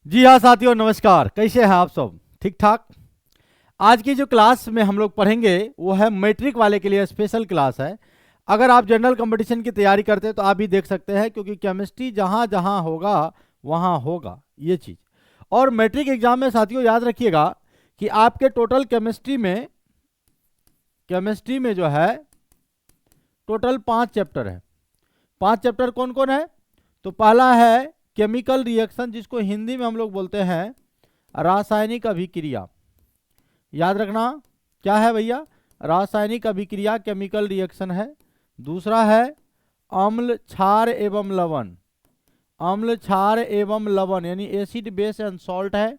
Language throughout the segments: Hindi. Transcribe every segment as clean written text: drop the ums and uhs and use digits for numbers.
जी हाँ साथियों, नमस्कार। कैसे हैं आप सब? ठीक ठाक। आज की जो क्लास में हम लोग पढ़ेंगे वो है मैट्रिक वाले के लिए स्पेशल क्लास है। अगर आप जनरल कंपटीशन की तैयारी करते हैं तो आप भी देख सकते हैं, क्योंकि केमिस्ट्री जहाँ जहाँ होगा वहाँ होगा ये चीज़। और मैट्रिक एग्जाम में साथियों याद रखिएगा कि आपके टोटल केमिस्ट्री में जो है टोटल 5 चैप्टर है। 5 चैप्टर कौन कौन है? तो पहला है केमिकल रिएक्शन, जिसको हिंदी में हम लोग बोलते हैं रासायनिक अभिक्रिया। याद रखना क्या है भैया? रासायनिक अभिक्रिया, केमिकल रिएक्शन है। दूसरा है अम्ल क्षार एवं लवण। अम्ल क्षार एवं लवण यानी एसिड बेस एंड सॉल्ट है।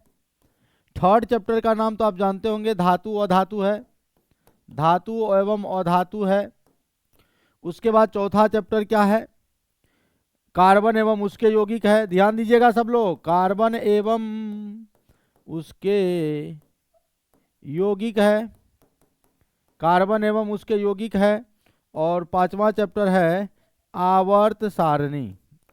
थर्ड चैप्टर का नाम तो आप जानते होंगे, धातु अधातु है। धातु एवं अधातु है। उसके बाद चौथा चैप्टर क्या है? कार्बन एवं उसके यौगिक है। ध्यान दीजिएगा सब लोग, कार्बन एवं उसके यौगिक है। कार्बन एवं उसके यौगिक है। और पांचवा चैप्टर है आवर्त सारणी।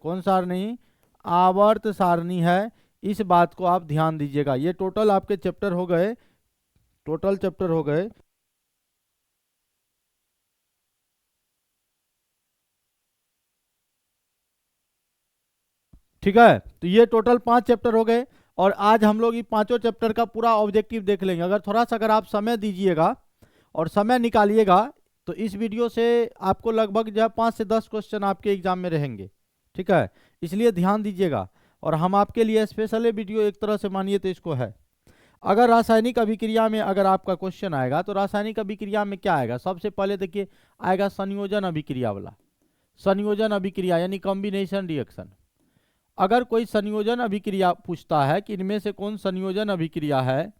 कौन सारणी? आवर्त सारणी है। इस बात को आप ध्यान दीजिएगा। ये टोटल आपके चैप्टर हो गए। टोटल चैप्टर हो गए। ठीक है, तो ये टोटल 5 चैप्टर हो गए। और आज हम लोग ये पांचों चैप्टर का पूरा ऑब्जेक्टिव देख लेंगे। अगर थोड़ा सा अगर आप समय दीजिएगा और समय निकालिएगा तो इस वीडियो से आपको लगभग जो है 5 से 10 क्वेश्चन आपके एग्जाम में रहेंगे। ठीक है, इसलिए ध्यान दीजिएगा। और हम आपके लिए स्पेशल वीडियो एक तरह से मानिए तो इसको है। अगर रासायनिक अभिक्रिया में अगर आपका क्वेश्चन आएगा तो रासायनिक अभिक्रिया में क्या आएगा? सबसे पहले देखिए आएगा संयोजन अभिक्रिया वाला। संयोजन अभिक्रिया यानी कॉम्बिनेशन रिएक्शन। अगर कोई संयोजन अभिक्रिया पूछता है कि इनमें से कौन संयोजन अभिक्रिया है,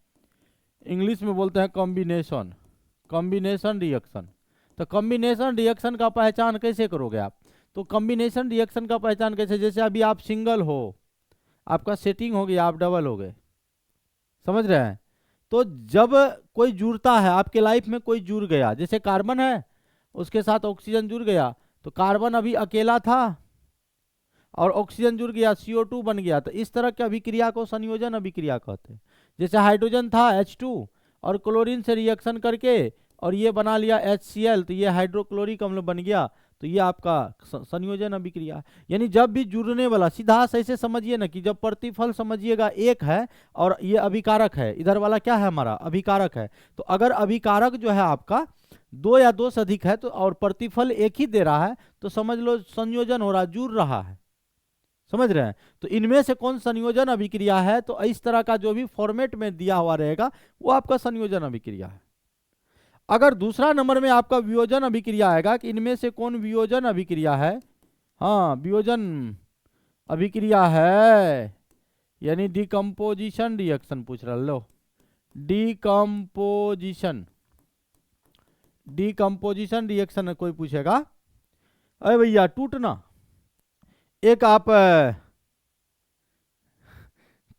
इंग्लिश में बोलते हैं कॉम्बिनेशन। Combination reaction. तो कॉम्बिनेशन रिएक्शन का पहचान कैसे करोगे आप? तो कॉम्बिनेशन रिएक्शन का पहचान कैसे? जैसे अभी आप सिंगल हो, आपका सेटिंग हो गया, आप डबल हो गए। समझ रहे हैं? तो जब कोई जुड़ता है आपके लाइफ में, कोई जुड़ गया, जैसे कार्बन है उसके साथ ऑक्सीजन जुड़ गया, तो कार्बन अभी अकेला था और ऑक्सीजन जुड़ गया, CO2 बन गया। तो इस तरह की अभिक्रिया को संयोजन अभिक्रिया कहते हैं। जैसे हाइड्रोजन था H2 और क्लोरीन से रिएक्शन करके और ये बना लिया HCl, तो ये हाइड्रोक्लोरिक अम्ल बन गया। तो ये आपका संयोजन अभिक्रिया है। यानी जब भी जुड़ने वाला, सीधा ऐसे समझिए ना कि जब प्रतिफल समझिएगा एक है और ये अभिकारक है, इधर वाला क्या है हमारा? अभिकारक है। तो अगर अभिकारक जो है आपका दो या दो से अधिक है तो और प्रतिफल एक ही दे रहा है, तो समझ लो संयोजन हो रहा, जुड़ रहा है। समझ रहे हैं? तो इनमें से कौन संयोजन अभिक्रिया है? तो इस तरह का जो भी फॉर्मेट में दिया हुआ रहेगा वो आपका संयोजन अभिक्रिया है। अगर दूसरा नंबर में आपका वियोजन अभिक्रिया आएगा कि इनमें से कौन वियोजन अभिक्रिया है, हाँ वियोजन अभिक्रिया है, यानी डिकम्पोजिशन रिएक्शन पूछ रहा लो। डिकम्पोजिशन, डिकम्पोजिशन रिएक्शन कोई पूछेगा, अरे भैया टूटना। एक आप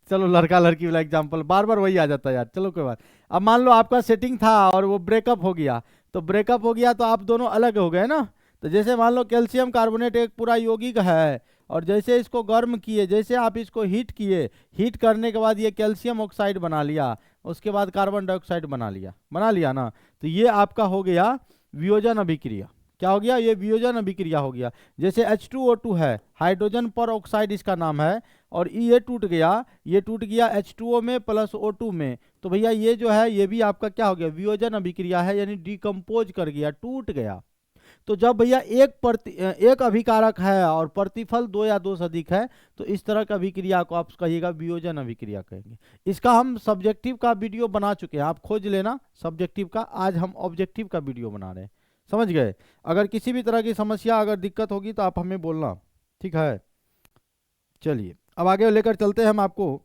चलो लड़का लड़की वाला एग्जांपल बार बार वही आ जाता है यार, चलो कोई बात। अब मान लो आपका सेटिंग था और वो ब्रेकअप हो गया, तो ब्रेकअप हो गया तो आप दोनों अलग हो गए ना। तो जैसे मान लो कैल्शियम कार्बोनेट एक पूरा यौगिक है और जैसे इसको गर्म किए, जैसे आप इसको हीट किए, हीट करने के बाद ये कैल्शियम ऑक्साइड बना लिया, उसके बाद कार्बन डाइऑक्साइड बना लिया ना। तो ये आपका हो गया वियोजन अभिक्रिया। क्या हो गया? ये वियोजन अभिक्रिया हो गया। जैसे H2O2 है, हाइड्रोजन पर ऑक्साइड इसका नाम है, और ये टूट गया, ये टूट गया H2O में प्लस O2 में, तो भैया ये जो है ये भी आपका क्या हो गया? वियोजन अभिक्रिया है, यानी डिकम्पोज कर गया, टूट गया। तो जब भैया एक अभिकारक है और प्रतिफल दो या दो से अधिक है, तो इस तरह का अभिक्रिया को आप कहिएगा वियोजन अभिक्रिया कहेंगे। इसका हम सब्जेक्टिव का वीडियो बना चुके हैं, आप खोज लेना सब्जेक्टिव का। आज हम ऑब्जेक्टिव का वीडियो बना रहे हैं। समझ गए? अगर किसी भी तरह की समस्या अगर दिक्कत होगी तो आप हमें बोलना। ठीक है, चलिए अब आगे लेकर चलते हैं हम आपको।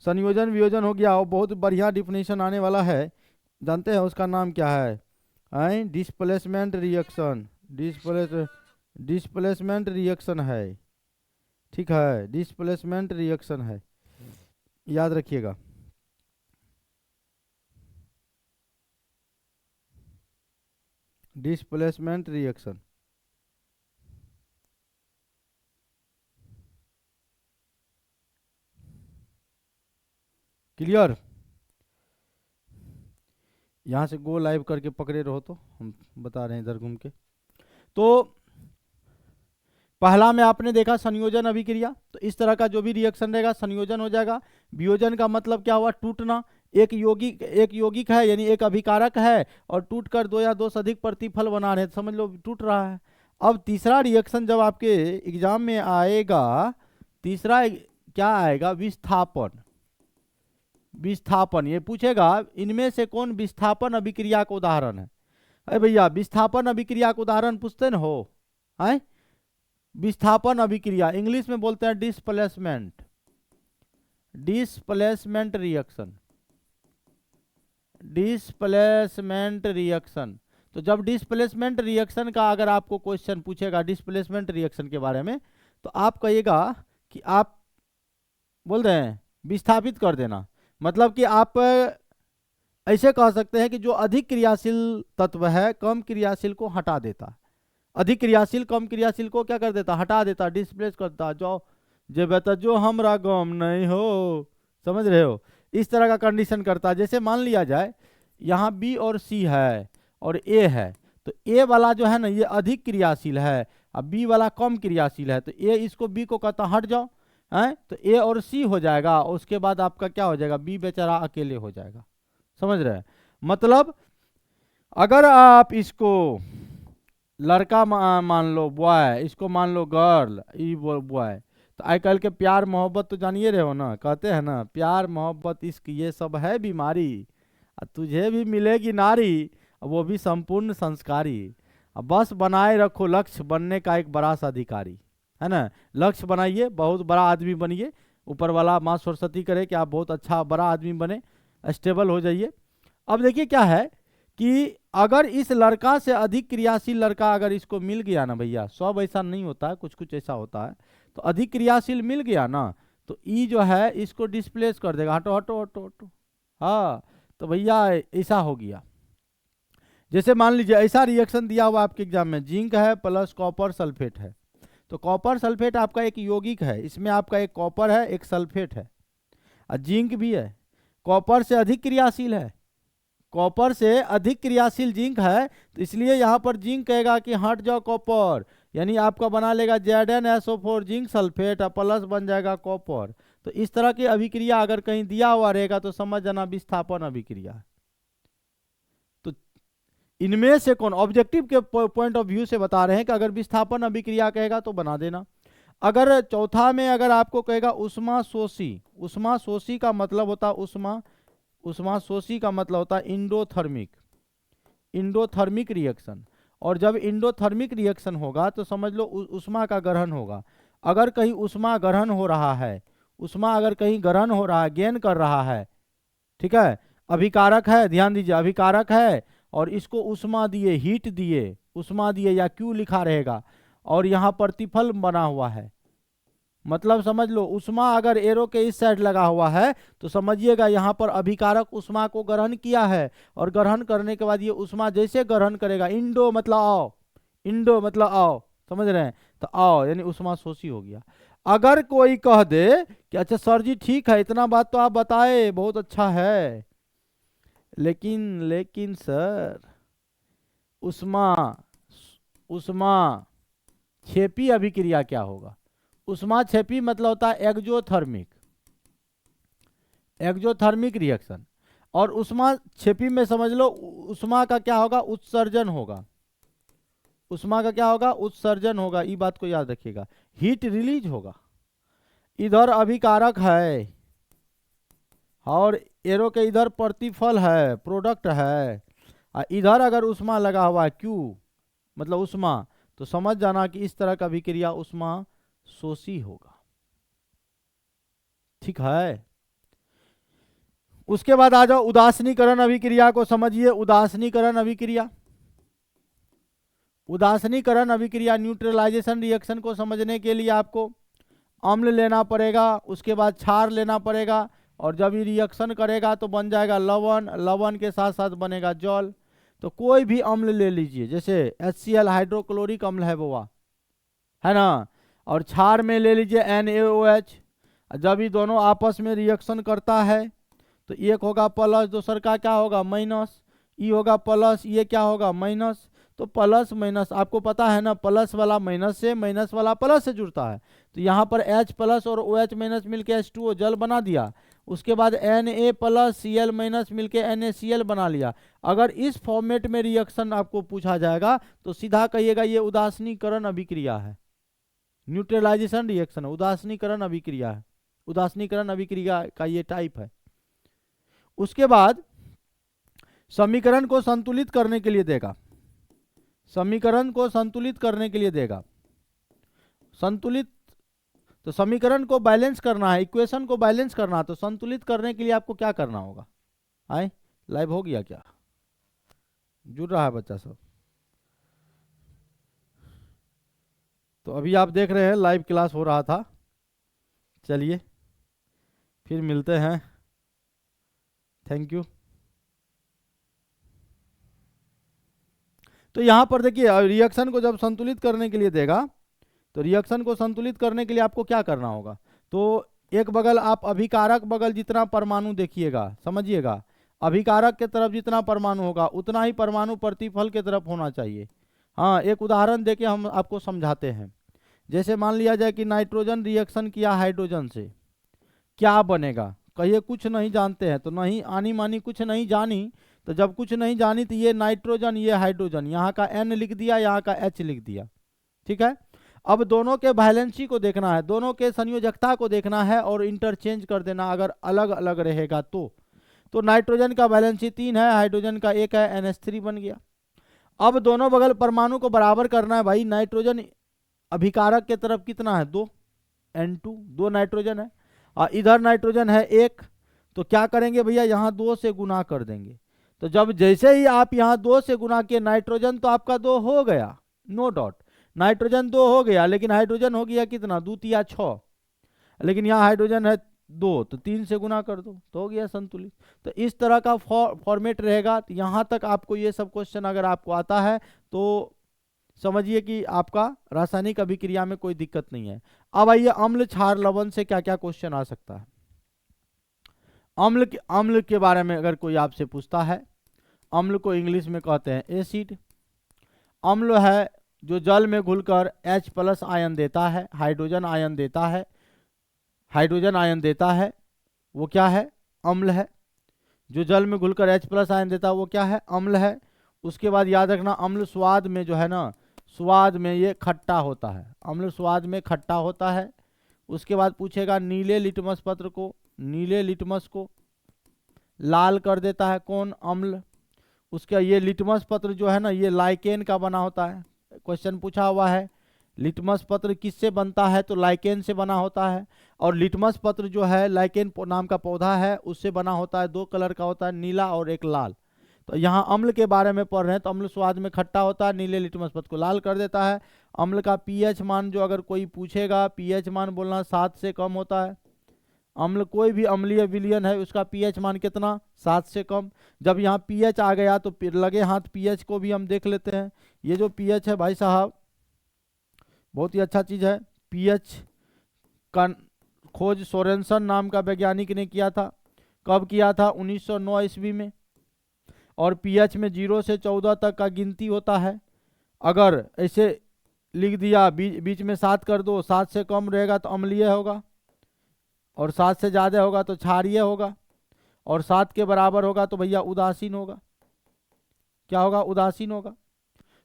संयोजन वियोजन हो गया और बहुत बढ़िया डिफिनेशन आने वाला है। जानते हैं उसका नाम क्या है? Displacement reaction. डिस्प्लेसमेंट रिएक्शन है। ठीक है, डिस्प्लेसमेंट रिएक्शन है, याद रखिएगा। Displacement reaction. क्लियर। यहाँ से गो लाइव करके पकड़े रहो तो हम बता रहे हैं इधर घूम के। तो पहला में आपने देखा संयोजन अभिक्रिया, तो इस तरह का जो भी रिएक्शन रहेगा संयोजन हो जाएगा। वियोजन का मतलब क्या हुआ, टूटना। एक यौगिक है यानी एक अभिकारक है और टूटकर दो या दो से अधिक प्रतिफल बना रहे हैं, समझ लो टूट रहा है। अब तीसरा रिएक्शन जब आपके एग्जाम में आएगा, तीसरा क्या आएगा, विस्थापन। विस्थापन ये पूछेगा इनमें से कौन विस्थापन अभिक्रिया का उदाहरण है। अरे भैया विस्थापन अभिक्रिया का उदाहरण पूछते न हो, है विस्थापन अभिक्रिया इंग्लिश में बोलते हैं displacement. Displacement reaction, displacement reaction. तो जब डिस्प्लेसमेंट रिएक्शन का अगर आपको क्वेश्चन पूछेगा डिस्प्लेसमेंट रिएक्शन के बारे में, तो आप कहिएगा कि आप बोल रहे हैं विस्थापित कर देना। मतलब कि आप ऐसे कह सकते हैं कि जो अधिक क्रियाशील तत्व है कम क्रियाशील को हटा देता, अधिक क्रियाशील कम क्रियाशील को क्या कर देता, हटा देता, डिस्प्लेस करता। जो बेटा जो हमरा गम नहीं हो, समझ रहे हो, इस तरह का कंडीशन करता है। जैसे मान लिया जाए यहाँ बी और सी है और ए है, तो ए वाला जो है ना ये अधिक क्रियाशील है और बी वाला कम क्रियाशील है, तो ए इसको बी को कहता हट जाओ, है तो ए और सी हो जाएगा। उसके बाद आपका क्या हो जाएगा, बी बेचारा अकेले हो जाएगा, समझ रहे हैं। मतलब अगर आप इसको लड़का मान लो बॉय, इसको मान लो गर्ल, ई बॉय, तो आजकल के प्यार मोहब्बत तो जानिए रहे हो ना, कहते हैं ना प्यार मोहब्बत इश्क ये सब है बीमारी, तुझे भी मिलेगी नारी वो भी संपूर्ण संस्कारी। बस बनाए रखो लक्ष्य बनने का एक बड़ा सा अधिकारी, है ना। लक्ष्य बनाइए, बहुत बड़ा आदमी बनिए, ऊपर वाला माँ सरस्वती करे कि आप बहुत अच्छा बड़ा आदमी बने, स्टेबल हो जाइए। अब देखिए क्या है कि अगर इस लड़का से अधिक क्रियाशील लड़का अगर इसको मिल गया ना भैया, सब ऐसा नहीं होता है, कुछ कुछ ऐसा होता है, तो अधिक क्रियाशील मिल गया ना तो ई जो है इसको डिस्प्लेस कर देगा, हटो हटो हटो हटो। हाँ तो भैया ऐसा हो गया। जैसे मान लीजिए ऐसा रिएक्शन दिया हुआ आपके एग्जाम में, जिंक है प्लस कॉपर सल्फेट है, तो कॉपर सल्फेट आपका एक यौगिक है, इसमें आपका एक कॉपर है एक सल्फेट है और जिंक भी है, कॉपर से अधिक क्रियाशील है, कॉपर से अधिक क्रियाशील जिंक है, तो इसलिए यहाँ पर जिंक कहेगा कि हट जाओ कॉपर, यानी आपका बना लेगा ZnSO4 जिंक सल्फेट और प्लस बन जाएगा कॉपर। तो इस तरह की अभिक्रिया अगर कहीं दिया हुआ रहेगा तो समझ जाना विस्थापन अभिक्रिया। तो इनमें से कौन, ऑब्जेक्टिव के पॉइंट ऑफ व्यू से बता रहे हैं कि अगर विस्थापन अभिक्रिया कहेगा तो बना देना। अगर चौथा में अगर आपको कहेगा उष्मा शोषी, उष्मा शोषी का मतलब होता है उष्मा शोषी का मतलब होता है इंडोथर्मिक, इंडोथर्मिक रिएक्शन। और जब इंडोथर्मिक रिएक्शन होगा तो समझ लो उष्मा का ग्रहण होगा। अगर कहीं उष्मा ग्रहण हो रहा है, उष्मा अगर कहीं ग्रहण हो रहा है, गेन कर रहा है, ठीक है, अभिकारक है, ध्यान दीजिए अभिकारक है और इसको उष्मा दिए, हीट दिए, उष्मा दिए या क्यू लिखा रहेगा और यहाँ प्रतिफल बना हुआ है, मतलब समझ लो उष्मा अगर एरो के इस साइड लगा हुआ है तो समझिएगा यहाँ पर अभिकारक उष्मा को ग्रहण किया है और ग्रहण करने के बाद ये उष्मा जैसे ग्रहण करेगा, इंडो मतलब आओ, इंडो मतलब आओ, समझ रहे हैं, तो आओ यानी उष्मा शोषी हो गया। अगर कोई कह दे कि अच्छा सर जी ठीक है इतना बात तो आप बताए बहुत अच्छा है, लेकिन सर उष्मा क्षेपी अभिक्रिया क्या होगा। उष्मा क्षेपी मतलब होता है एक्जोथर्मिक, एक्जोथर्मिक रिएक्शन। और उष्मा क्षेपी में समझ लो उष्मा का क्या होगा, उत्सर्जन होगा, उष्मा का क्या होगा, उत्सर्जन होगा, ये बात को याद रखिएगा, हीट रिलीज होगा। इधर अभिकारक है और एरो के इधर प्रतिफल है, प्रोडक्ट है, और इधर अगर उष्मा लगा हुआ है क्यू मतलब उष्मा, तो समझ जाना कि इस तरह का अभिक्रिया उष्मा शोषी होगा, ठीक है। उसके बाद आ जाओ उदासीनीकरण अभिक्रिया को समझिए। उदासीनीकरण अभिक्रिया, उदासीनीकरण अभिक्रिया न्यूट्रलाइजेशन रिएक्शन को समझने के लिए आपको अम्ल लेना पड़ेगा, उसके बाद क्षार लेना पड़ेगा और जब ये रिएक्शन करेगा तो बन जाएगा लवण, लवण के साथ साथ बनेगा जल। तो कोई भी अम्ल ले लीजिए, जैसे HCl हाइड्रोक्लोरिक अम्ल है वो है ना, और क्षार में ले लीजिए NaOH। जब ये दोनों आपस में रिएक्शन करता है तो एक होगा प्लस, दूसर का क्या होगा माइनस, ई होगा प्लस, ये क्या होगा माइनस। तो प्लस माइनस आपको पता है ना, प्लस वाला माइनस से, माइनस वाला प्लस से जुड़ता है। तो यहाँ पर H प्लस और OH माइनस मिलके H2O जल बना दिया। उसके बाद Na प्लस Cl माइनस मिलके NaCl बना लिया। अगर इस फॉर्मेट में रिएक्शन आपको पूछा जाएगा तो सीधा कहिएगा ये उदासीनीकरण अभिक्रिया है, न्यूट्रलाइजेशन रिएक्शन है, उदासीनीकरण अभिक्रिया है, उदासीनीकरण अभिक्रिया का ये टाइप है। उसके बाद समीकरण को संतुलित करने के लिए देगा, समीकरण को संतुलित करने के लिए देगा, संतुलित, तो समीकरण को बैलेंस करना है, इक्वेशन को बैलेंस करना है, तो संतुलित करने के लिए आपको क्या करना होगा। आए लाइव हो गया क्या, जुड़ रहा है बच्चा सब। तो अभी आप देख रहे हैं लाइव क्लास हो रहा था। चलिए फिर मिलते हैं, थैंक यू। तो यहां पर देखिए रिएक्शन को जब संतुलित करने के लिए देगा, तो रिएक्शन को संतुलित करने के लिए आपको क्या करना होगा। तो एक बगल आप अभिकारक बगल जितना परमाणु देखिएगा, समझिएगा, अभिकारक के तरफ जितना परमाणु होगा उतना ही परमाणु प्रतिफल के तरफ होना चाहिए। हाँ, एक उदाहरण देके हम आपको समझाते हैं। जैसे मान लिया जाए कि नाइट्रोजन रिएक्शन किया हाइड्रोजन से, क्या बनेगा, कहिए कुछ नहीं जानते हैं, तो नहीं आनी मानी कुछ नहीं जानी। तो जब कुछ नहीं जानी तो ये नाइट्रोजन ये हाइड्रोजन, यहाँ का N लिख दिया, यहाँ का H लिख दिया, ठीक है। अब दोनों के वैलेंसी को देखना है, दोनों के संयोजकता को देखना है और इंटरचेंज कर देना अगर अलग अलग रहेगा तो नाइट्रोजन का वैलेंसी 3 है, हाइड्रोजन का 1 है, NH3 बन गया। अब दोनों बगल परमाणु को बराबर करना है भाई। नाइट्रोजन अभिकारक के तरफ कितना है 2, N2, 2 नाइट्रोजन है और इधर नाइट्रोजन है 1, तो क्या करेंगे भैया यहाँ 2 से गुना कर देंगे। तो जब जैसे ही आप यहाँ 2 से गुना किए नाइट्रोजन तो आपका 2 हो गया, नो डाउट नाइट्रोजन 2 हो गया, लेकिन हाइड्रोजन हो गया कितना 2 तिया 6, लेकिन यहाँ हाइड्रोजन है 2, तो 3 से गुना कर दो तो हो गया संतुलित। तो इस तरह का फॉर्मेट रहेगा। तो यहाँ तक आपको ये सब क्वेश्चन अगर आपको आता है तो समझिए कि आपका रासायनिक अभिक्रिया में कोई दिक्कत नहीं है। अब आइए अम्ल क्षार लवण से क्या क्या क्वेश्चन आ सकता है। अम्ल के बारे में अगर कोई आपसे पूछता है, अम्ल को इंग्लिश में कहते हैं एसिड। अम्ल है जो जल में घुलकर H प्लस आयन देता है, हाइड्रोजन आयन देता है, हाइड्रोजन आयन देता है, वो क्या है अम्ल है। जो जल में घुलकर H प्लस आयन देता है वो क्या है अम्ल है। उसके बाद याद रखना अम्ल स्वाद में जो है ना, स्वाद में ये खट्टा होता है, अम्ल स्वाद में खट्टा होता है। उसके बाद पूछेगा नीले लिटमस पत्र को, नीले लिटमस को लाल कर देता है कौन अम्ल। उसका ये लिटमस पत्र जो है ना ये लाइकेन का बना होता है, क्वेश्चन पूछा हुआ है लिटमस पत्र किससे बनता है, तो लाइकेन से बना होता है। और लिटमस पत्र जो है लाइकेन नाम का पौधा है उससे बना होता है, 2 कलर का होता है, नीला और एक लाल। तो यहाँ अम्ल के बारे में पढ़ रहे हैं तो अम्ल स्वाद में खट्टा होता है, नीले लिटमस पत्र को लाल कर देता है। अम्ल का पीएच मान जो अगर कोई पूछेगा, पीएच मान बोलना 7 से कम होता है। अम्ल कोई भी अम्लीय विलयन है उसका पीएच मान कितना 7 से कम। जब यहाँ पीएच आ गया तो फिर लगे हाथ पीएच को भी हम देख लेते हैं। ये जो पीएच है भाई साहब बहुत ही अच्छा चीज है। पीएच का खोज सोरेनसन नाम का वैज्ञानिक ने किया था। कब किया था 1909 ईस्वी में। और पीएच में 0 से 14 तक का गिनती होता है। अगर ऐसे लिख दिया बीच में 7 कर दो, 7 से कम रहेगा तो अम्लीय होगा और 7 से ज़्यादा होगा तो क्षारीय होगा और 7 के बराबर होगा तो भैया उदासीन होगा। क्या होगा उदासीन होगा।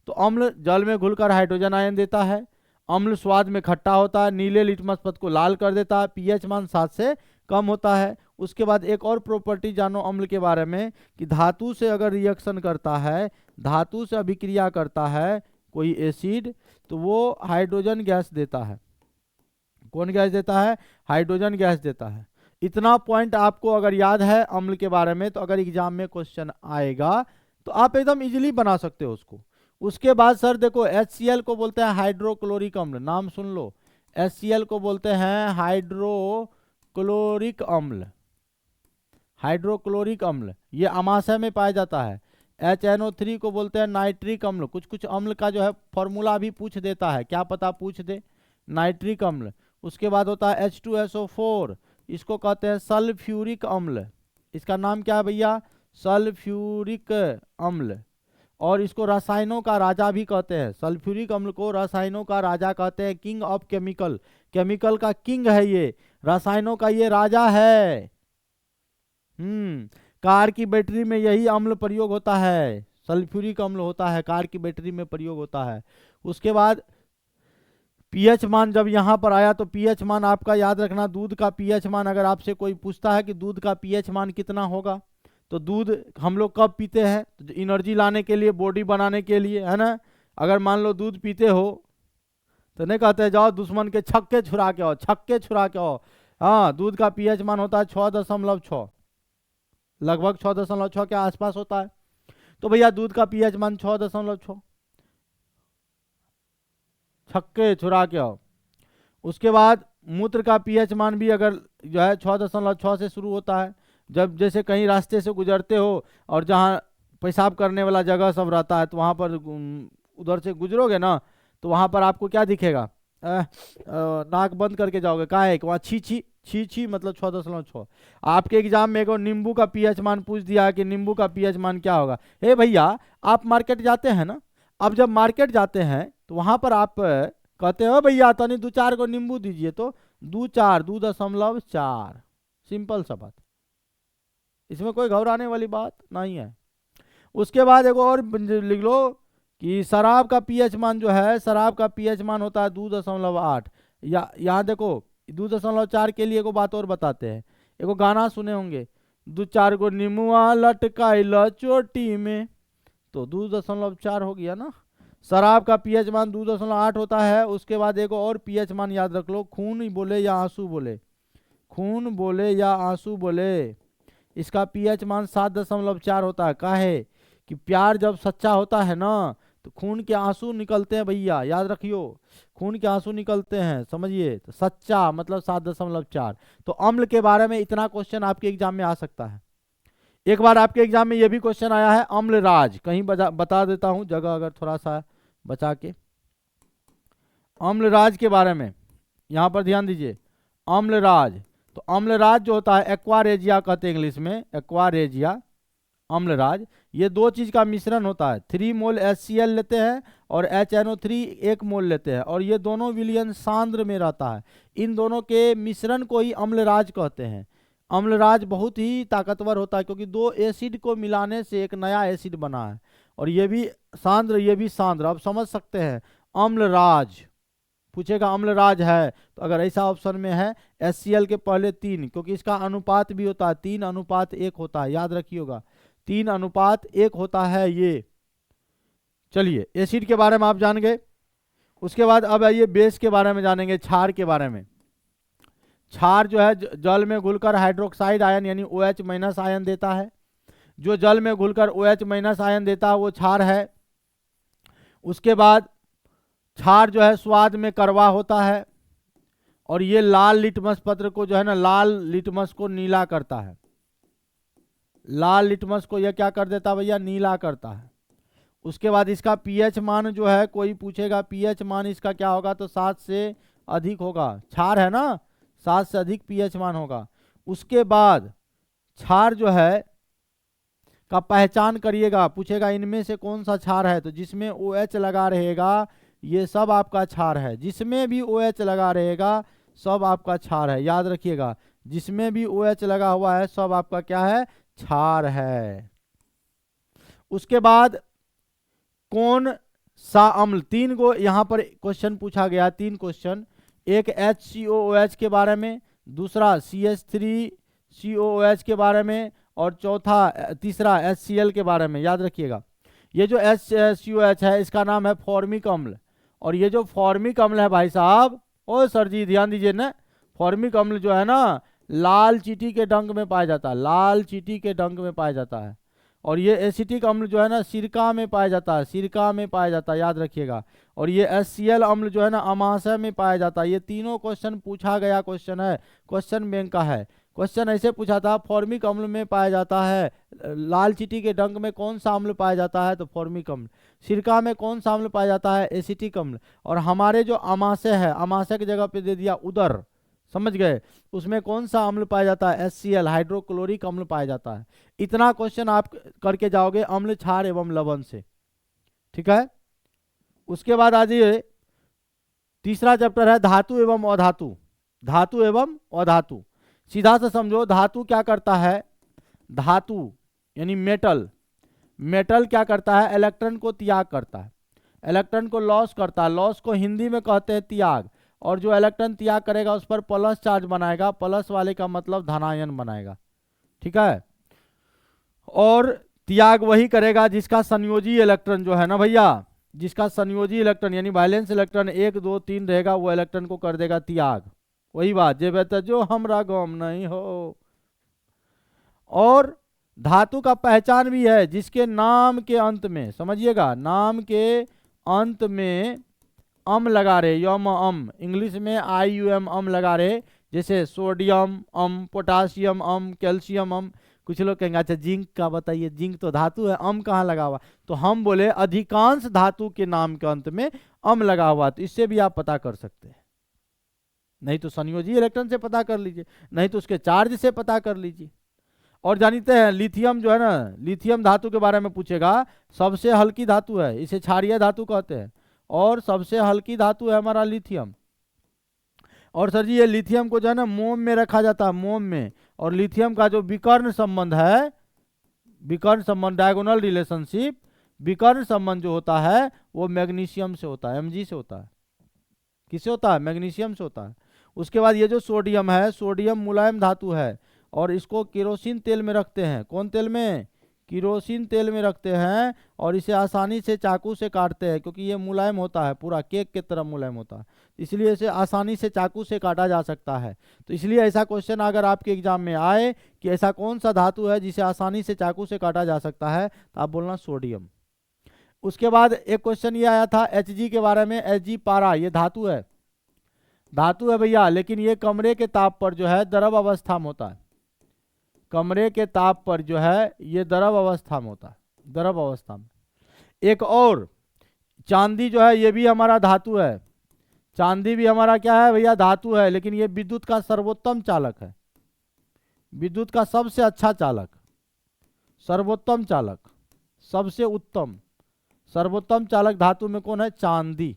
तो अम्ल जल में घुलकर हाइड्रोजन आयन देता है, अम्ल स्वाद में खट्टा होता है, नीले लिटमस पत्र को लाल कर देता है, पीएच मान 7 से कम होता है। उसके बाद एक और प्रॉपर्टी जानो अम्ल के बारे में कि धातु से अगर रिएक्शन करता है, धातु से अभिक्रिया करता है कोई एसिड तो वो हाइड्रोजन गैस देता है। कौन गैस देता है हाइड्रोजन गैस देता है। इतना पॉइंट आपको अगर याद है अम्ल के बारे में तो अगर एग्जाम में क्वेश्चन आएगा तो आप एकदम इजीली बना सकते हो उसको। उसके बाद सर देखो HCl को बोलते हैं हाइड्रोक्लोरिक अम्ल, नाम सुन लो। HCl को बोलते हैं हाइड्रोक्लोरिक अम्ल, हाइड्रोक्लोरिक अम्ल ये अमाशय में पाया जाता है। HNO3 को बोलते हैं नाइट्रिक अम्ल। कुछ कुछ अम्ल का जो है फॉर्मूला भी पूछ देता है, क्या पता पूछ दे, नाइट्रिक अम्ल। उसके बाद होता है H2SO4, इसको कहते हैं सल्फ्यूरिक अम्ल, इसका नाम क्या है भैया, सल्फ्यूरिक अम्ल। और इसको रसायनों का राजा भी कहते हैं, सल्फ्यूरिक अम्ल को रसायनों का राजा कहते हैं, किंग ऑफ केमिकल, केमिकल का किंग है ये, रसायनों का ये राजा है। कार की बैटरी में यही अम्ल प्रयोग होता है, सल्फ्यूरिक अम्ल होता है, कार की बैटरी में प्रयोग होता है। उसके बाद पीएच मान जब यहाँ पर आया तो पीएच मान आपका याद रखना, दूध का पीएच मान अगर आपसे कोई पूछता है कि दूध का पीएच मान कितना होगा, तो दूध हम लोग कब पीते हैं, तो एनर्जी लाने के लिए, बॉडी बनाने के लिए, है ना। अगर मान लो दूध पीते हो तो नहीं कहते जाओ दुश्मन के छक्के छुरा के आओ, छक्के छुरा के आओ। हाँ, दूध का पीएच मान होता है 6.6, लगभग 6.6 के आसपास होता है। तो भैया दूध का पीएच मान 6.6, छक्के छुरा के आओ। उसके बाद मूत्र का पीएच मान भी अगर जो है 6.6 से शुरू होता है। जब जैसे कहीं रास्ते से गुजरते हो और जहाँ पेशाब करने वाला जगह सब रहता है, तो वहाँ पर उधर से गुजरोगे ना, तो वहाँ पर आपको क्या दिखेगा, नाक बंद करके जाओगे, कहाँ है वहाँ छी छी छी छी, मतलब 6.6। आपके एग्जाम में एक और नींबू का पीएच मान पूछ दिया कि नींबू का पीएच मान क्या होगा। हे भैया, आप मार्केट जाते हैं ना, अब जब मार्केट जाते हैं तो वहाँ पर आप कहते हो भैया तनी 2-4 को नींबू दीजिए, तो 2.4, सिंपल सा बात, इसमें कोई घबराने वाली बात नहीं है। उसके बाद एक और लिख लो कि शराब का पीएच मान जो है, शराब का पीएच मान होता है 2.8। या यहाँ देखो 2.4 के लिए को बात और बताते हैं, एगो गाना सुने होंगे, 2-4 को नीमुआ लटकाइल चोटी में, तो 2.4 हो गया ना। शराब का पीएच मान 2.8 होता है। उसके बाद एक और पीएच मान याद रख लो, खून बोले या आंसू बोले, खून बोले या आंसू बोले, इसका पीएच मान 7.4 होता है। काहे कि प्यार जब सच्चा होता है ना, तो खून के आंसू निकलते हैं भैया, याद रखियो, खून के आंसू निकलते हैं, समझिए। तो सच्चा मतलब 7.4। तो अम्ल के बारे में इतना क्वेश्चन आपके एग्जाम में आ सकता है। एक बार आपके एग्जाम में यह भी क्वेश्चन आया है, अम्लराज, कहीं बता देता हूं जगह अगर थोड़ा सा बचा के, अम्लराज के बारे में यहां पर ध्यान दीजिए। अम्लराज, तो अम्लराज जो होता है, एक्वारेजिया कहते हैं इंग्लिश में, एक्वारेजिया, अम्लराज, ये दो चीज का मिश्रण होता है। 3 मोल HCl लेते हैं और HNO3 1 मोल लेते हैं, और ये दोनों विलयन सांद्र में रहता है। इन दोनों के मिश्रण को ही अम्लराज कहते हैं। अम्लराज बहुत ही ताकतवर होता है, क्योंकि 2 एसिड को मिलाने से एक नया एसिड बना है, और ये भी सांद्र, ये भी सांद्र। अब समझ सकते हैं, अम्लराज पूछेगा अम्लराज है, तो अगर ऐसा ऑप्शन में है HCl के पहले 3, क्योंकि इसका अनुपात भी होता है 3:1 होता है, याद रखिएगा 3:1 होता है ये। चलिए, एसिड के बारे में आप जान गए। उसके बाद अब आइए बेस के बारे में जानेंगे, क्षार के बारे में। क्षार जो है जल में घुलकर हाइड्रोक्साइड आयन यानी OH- आयन देता है। जो जल में घुलकर OH- आयन देता है वो क्षार है। उसके बाद क्षार जो है स्वाद में कड़वा होता है, और ये लाल लिटमस पत्र को जो है ना, लाल लिटमस को नीला करता है। लाल लिटमस को यह क्या कर देता भैया, नीला करता है। उसके बाद इसका पीएच मान जो है, कोई पूछेगा पीएच मान इसका क्या होगा, तो 7 से अधिक होगा, क्षार है ना, 7 से अधिक पीएच मान होगा। उसके बाद क्षार जो है का पहचान करिएगा, पूछेगा इनमें से कौन सा क्षार है, तो जिसमें OH लगा रहेगा ये सब आपका क्षार है। जिसमें भी OH लगा रहेगा सब आपका क्षार है, याद रखिएगा, जिसमें भी OH लगा हुआ है सब आपका क्या है, क्षार है। उसके बाद कौन सा अम्ल, 3 को यहां पर क्वेश्चन पूछा गया, 3 क्वेश्चन, एक HCOOH के बारे में, दूसरा CH3COOH के बारे में, और तीसरा HCl के बारे में, याद रखिएगा। ये जो HCOH है इसका नाम है फॉर्मिक अम्ल, और ये जो फॉर्मिक अम्ल है भाई साहब, ओ सर जी ध्यान दीजिए ना, फॉर्मिक अम्ल जो है ना लाल चींटी के डंक में पाया जाता है, लाल चींटी के डंक में पाया जाता है। और ये एसिटिक अम्ल जो है ना सिरका में पाया जाता है, सिरका में पाया जाता है, याद रखिएगा। और ये HCl अम्ल जो है ना अमाशय में पाया जाता है। ये तीनों क्वेश्चन पूछा गया क्वेश्चन है, क्वेश्चन बैंक का है। क्वेश्चन ऐसे पूछा था, फॉर्मिक अम्ल में पाया जाता है, लाल चींटी के डंक में कौन सा अम्ल पाया जाता है, तो फॉर्मिक अम्ल। सिरका में कौन सा अम्ल पाया जाता है, एसिटिक अम्ल। और हमारे जो अमाशय है, अमाशय की जगह पे दे दिया उदर, समझ गए। उसमें कौन सा अम्ल पाया जाता है, HCl हाइड्रोक्लोरिक अम्ल पाया जाता है। इतना क्वेश्चन आप करके जाओगे अम्ल क्षार एवं लवण से, ठीक है। उसके बाद आ जाइए, तीसरा चैप्टर है धातु एवं अधातु। धातु एवं अधातु सीधा से समझो, धातु क्या करता है, धातु यानी मेटल, मेटल क्या करता है, इलेक्ट्रॉन को त्याग करता है, इलेक्ट्रॉन को लॉस करता है, लॉस को हिंदी में कहते हैं त्याग। और जो इलेक्ट्रॉन त्याग करेगा उस पर प्लस चार्ज बनाएगा, प्लस वाले का मतलब धनायन बनाएगा, ठीक है। और त्याग वही करेगा जिसका संयोजी इलेक्ट्रॉन जो है ना भैया, जिसका संयोजी इलेक्ट्रॉन यानी वैलेंस इलेक्ट्रॉन 1 2 3 रहेगा, वो इलेक्ट्रॉन को कर देगा त्याग। वही बात जे बेहतर जो हमरा गम नहीं हो। और धातु का पहचान भी है, जिसके नाम के अंत में, समझिएगा, नाम के अंत में अम लगा रहे, यम अम, इंग्लिश में IUM अम लगा रहे, जैसे सोडियम अम, पोटासियम अम, कैल्शियम अम। कुछ लोग कहेंगे अच्छा जिंक का बताइए, जिंक तो धातु है, अम कहाँ लगा हुआ। तो हम बोले अधिकांश धातु के नाम के अंत में अम लगा हुआ, तो इससे भी आप पता कर सकते हैं। नहीं तो संयोजी इलेक्ट्रॉन से पता कर लीजिए, नहीं तो उसके चार्ज से पता कर लीजिए। और जानते हैं लिथियम जो है ना, लिथियम धातु के बारे में पूछेगा, सबसे हल्की धातु है, इसे क्षारीय धातु कहते हैं, और सबसे हल्की धातु है हमारा लिथियम। और सर जी ये लिथियम को जो है ना मोम में रखा जाता है, मोम में। और लिथियम का जो विकर्ण संबंध है, विकर्ण संबंध, डायगोनल रिलेशनशिप, विकर्ण संबंध जो होता है वो मैग्नीशियम से होता है, Mg से होता है। किससे होता है, मैग्नीशियम से होता है। उसके बाद ये जो सोडियम है, सोडियम मुलायम धातु है, और इसको केरोसिन तेल में रखते हैं। कौन तेल में, केरोसिन तेल में रखते हैं, और इसे आसानी से चाकू से काटते हैं, क्योंकि ये मुलायम होता है, पूरा केक की तरह मुलायम होता है, इसलिए इसे आसानी से चाकू से काटा जा सकता है। तो इसलिए ऐसा क्वेश्चन अगर आपके एग्जाम में आए कि ऐसा कौन सा धातु है जिसे आसानी से चाकू से काटा जा सकता है, तो आप बोलना सोडियम। उसके बाद एक क्वेश्चन ये आया था Hg के बारे में, Hg पारा, ये धातु है, धातु है भैया, लेकिन ये कमरे के ताप पर जो है द्रव अवस्था में होता है। कमरे के ताप पर जो है ये द्रव अवस्था में होता है, द्रव अवस्था में। एक और चांदी जो है, ये भी हमारा धातु है, चांदी भी हमारा क्या है भैया, धातु है, लेकिन ये विद्युत का सर्वोत्तम चालक है, विद्युत का सबसे अच्छा चालक, सर्वोत्तम चालक, सबसे उत्तम सर्वोत्तम चालक धातु में कौन है, चांदी।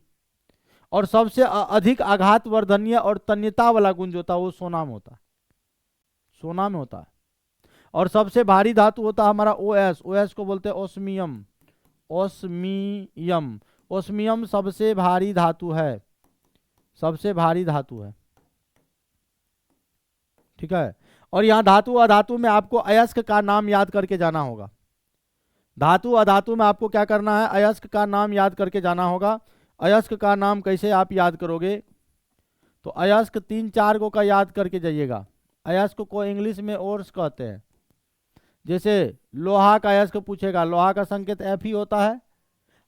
और सबसे अधिक आघात वर्धनीय और तन्यता वाला गुण जो होता है वो सोना में होता है, सोना में होता है। और सबसे भारी धातु होता है हमारा OS, OS को बोलते हैं ओस्मियम, ओस्मियम, ओस्मियम सबसे भारी धातु है, सबसे भारी धातु है, ठीक है। और यहाँ धातु अधातु में आपको अयस्क का नाम याद करके जाना होगा। धातु अधातु में आपको क्या करना है, अयस्क का नाम याद करके जाना होगा। अयस्क का नाम कैसे आप याद करोगे, तो अयस्क 3-4 को का याद करके जाइएगा। अयस्क को इंग्लिश में ओर्स कहते हैं। जैसे लोहा का अयस्क पूछेगा, लोहा का संकेत F ही होता है,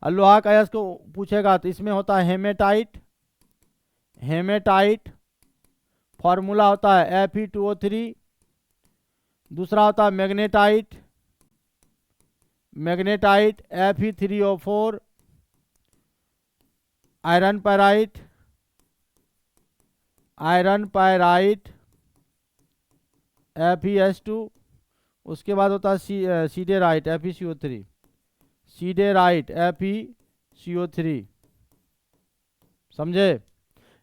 और लोहा का अयस्क पूछेगा तो इसमें होता है हेमेटाइट, हेमेटाइट फॉर्मूला होता है Fe2O3। दूसरा होता है magnetite, magnetite Fe3O4। Iron pyrite, iron pyrite FeS2। उसके बाद होता है सीडेराइट FeCO3, सीडेराइट FeCO3, समझे।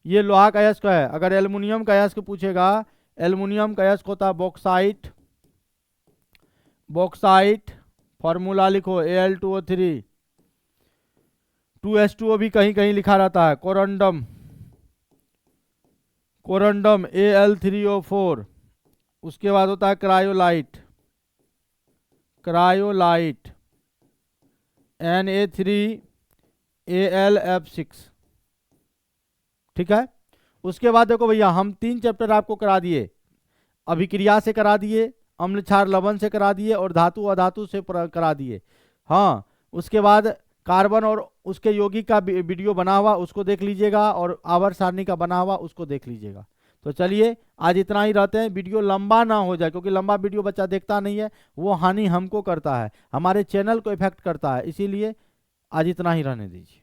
ये लोहा का अयस्क है। अगर एल्युमिनियम का अयस्क पूछेगा, एल्युमिनियम का अयस्क होता है बॉक्साइट, बॉक्साइट फॉर्मूला लिखो Al2O3। 2H2O भी कहीं कहीं लिखा रहता है। Corundum, corundum Al3O4। उसके बाद होता है क्रायोलाइट, क्रायोलाइट Na3Alf6, ठीक है। उसके बाद देखो भैया हम 3 चैप्टर आपको करा दिए, अभिक्रिया से करा दिए, अम्ल क्षार लवण से करा दिए, और धातु अधातु से करा दिए। हाँ, उसके बाद कार्बन और उसके यौगिक का वीडियो बना हुआ उसको देख लीजिएगा, और आवर्त सारणी का बना हुआ उसको देख लीजिएगा। तो चलिए आज इतना ही रहते हैं, वीडियो लंबा ना हो जाए, क्योंकि लंबा वीडियो बच्चा देखता नहीं है, वो हानि हमको करता है, हमारे चैनल को इफेक्ट करता है, इसीलिए आज इतना ही रहने दीजिए।